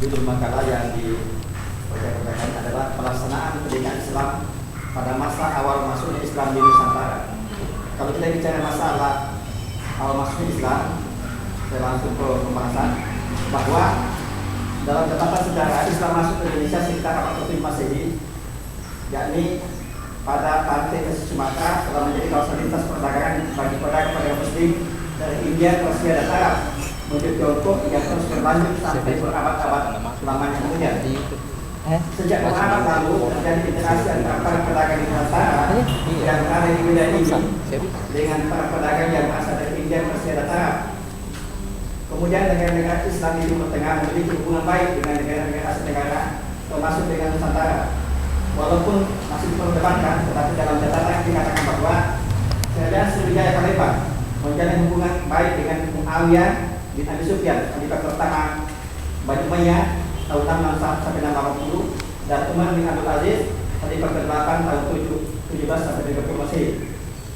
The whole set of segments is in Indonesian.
judul makalah yang dibacakan adalah pelaksanaan pendidikan Islam pada masa awal masuknya Islam di Nusantara. Kalau kita bicara masalah awal masuknya Islam, saya langsung ke pembahasan bahwa dalam catatan sejarah Islam masuk ke Indonesia sekitar abad ke-7 Masehi, yakni pada pantai pesisir Sumatera telah menjadi kawasan lintas perdagangan bagi pedagang Muslim dari India, Persia, dan Arab menuju Tiongkok hingga terus berlanjut sampai berabad-abad lamanya kemudian. Sejak berabad lalu terjadi interaksi antara para pedagang di Nusantara yang berada di wilayah ini dengan para pedagang yang berasal dari India, Persia, dan Arab. Kemudian negara-negara Islam di Timur Tengah memiliki hubungan baik dengan negara-negara Asia Tenggara, termasuk dengan Nusantara. Walaupun masih diperdebatkan, tetapi dalam catatan dikatakan bahwa Kerajaan Sriwijaya Kalepan menjalin hubungan baik dengan Muawiyah bin Abi Sufyan, khalifah pertama Bani Umayyah tahun 661 sampai 680, dan Umar bin Abdul Aziz khalifah ke-8 tahun 17 sampai 30 Masehi.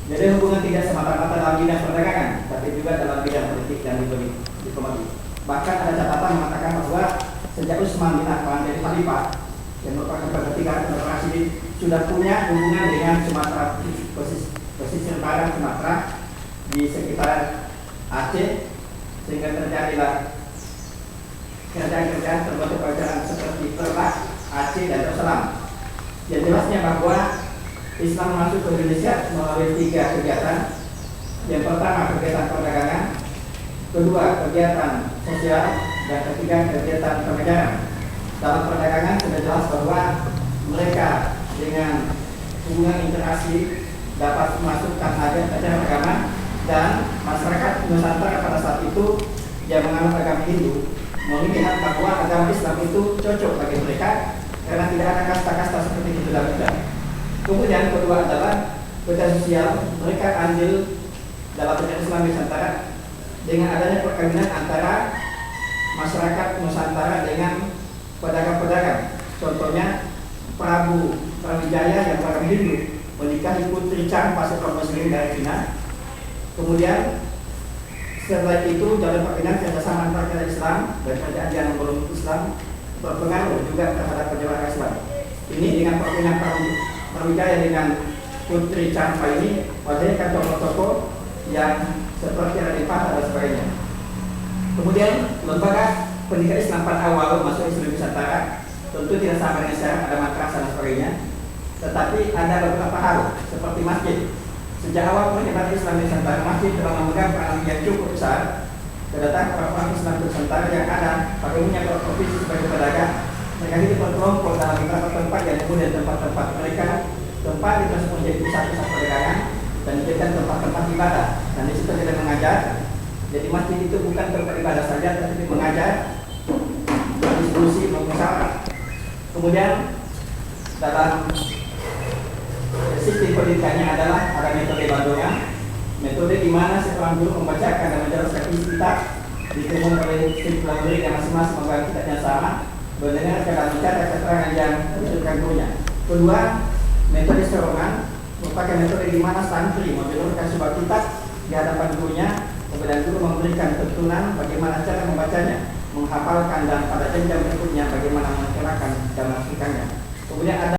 Jadi hubungan tidak semata-mata dalam bidang perdagangan, tapi juga dalam bidang politik dan diplomasi. Bahkan ada catatan mengatakan bahwa sejak Utsman bin Affan jadi khalifah yang merupakan ketiga Rasyidin sudah punya hubungan dengan Sumatera, pesisir barat Sumatera di sekitar Aceh, sehingga terjadilah kerajaan-kerajaan terbentuk kerajaan seperti Perak, Aceh, dan Darussalam. Yang jelasnya bahwa Islam masuk ke Indonesia melalui 3 kegiatan. Yang pertama kegiatan perdagangan, kedua kegiatan sosial, dan ketiga kegiatan pengajaran. Dalam perdagangan sudah jelas bahwa mereka dengan hubungan interaksi dapat memasukkan ajaran agama, dan masyarakat Nusantara pada saat itu yang menganut agama Hindu melihat bahwa agama Islam itu cocok bagi mereka karena tidak ada kasta-kasta seperti itu dalam Islam. Kemudian kedua adalah kegiatan sosial. Mereka andil dalam perjalanan Islam Nusantara dengan adanya perkawinan antara masyarakat Nusantara dengan pedagang-pedagang. Contohnya Prabu Brawijaya yang beragama Hindu menikahi putri Chang, pasukan Muslim dari Cina. Kemudian setelah itu dalam perkawinan kerjasama antara kerajaan Islam dan kerajaan yang belum Islam berpengaruh juga terhadap perjalanan Islam. Ini dengan perkawinan Brawijaya dengan putri Chang ini melahirkan tokoh-tokoh yang seperti Radifah dan sebagainya. Kemudian lembaga pendidikan Islam pada awal masuk Islam Nusantara tentu tidak sama dengan sekarang, ada madrasah dan sebagainya, tetapi ada beberapa hal seperti masjid. Sejak awal penyebaran Islam Nusantara, masjid telah memegang peran yang cukup besar. Kedatangan orang-orang Islam Nusantara yang ada pada umumnya berprofesi sebagai pedagang, mereka hidup berkelompok dalam beberapa tempat yang kemudian tempat-tempat mereka tempat itu menjadi pusat-pusat perdagangan dan dijadikan tempat-tempat ibadah, dan di situ tidak mengajar. Jadi masjid itu bukan tempat ibadah saja, tetapi mengajar, diskusi, bermusyawarah. Kemudian dalam sistem pendidikannya adalah ada metode bandonya, metode di mana seorang guru membacakan dan menjelaskan isi kitab, ditemukan oleh tim pelajari yang masing-masing membaca kitabnya sama, mendengar dan mencatat keterangan yang diberikan gurunya. Kedua, metode serongan merupakan metode di mana santri menjelaskan sebuah kitab di hadapan gurunya, kemudian guru memberikan tuntunan bagaimana cara membacanya, menghafalkan, dan pada jenjang berikutnya bagaimana mencerahkan dan menafsirkannya. Kemudian ada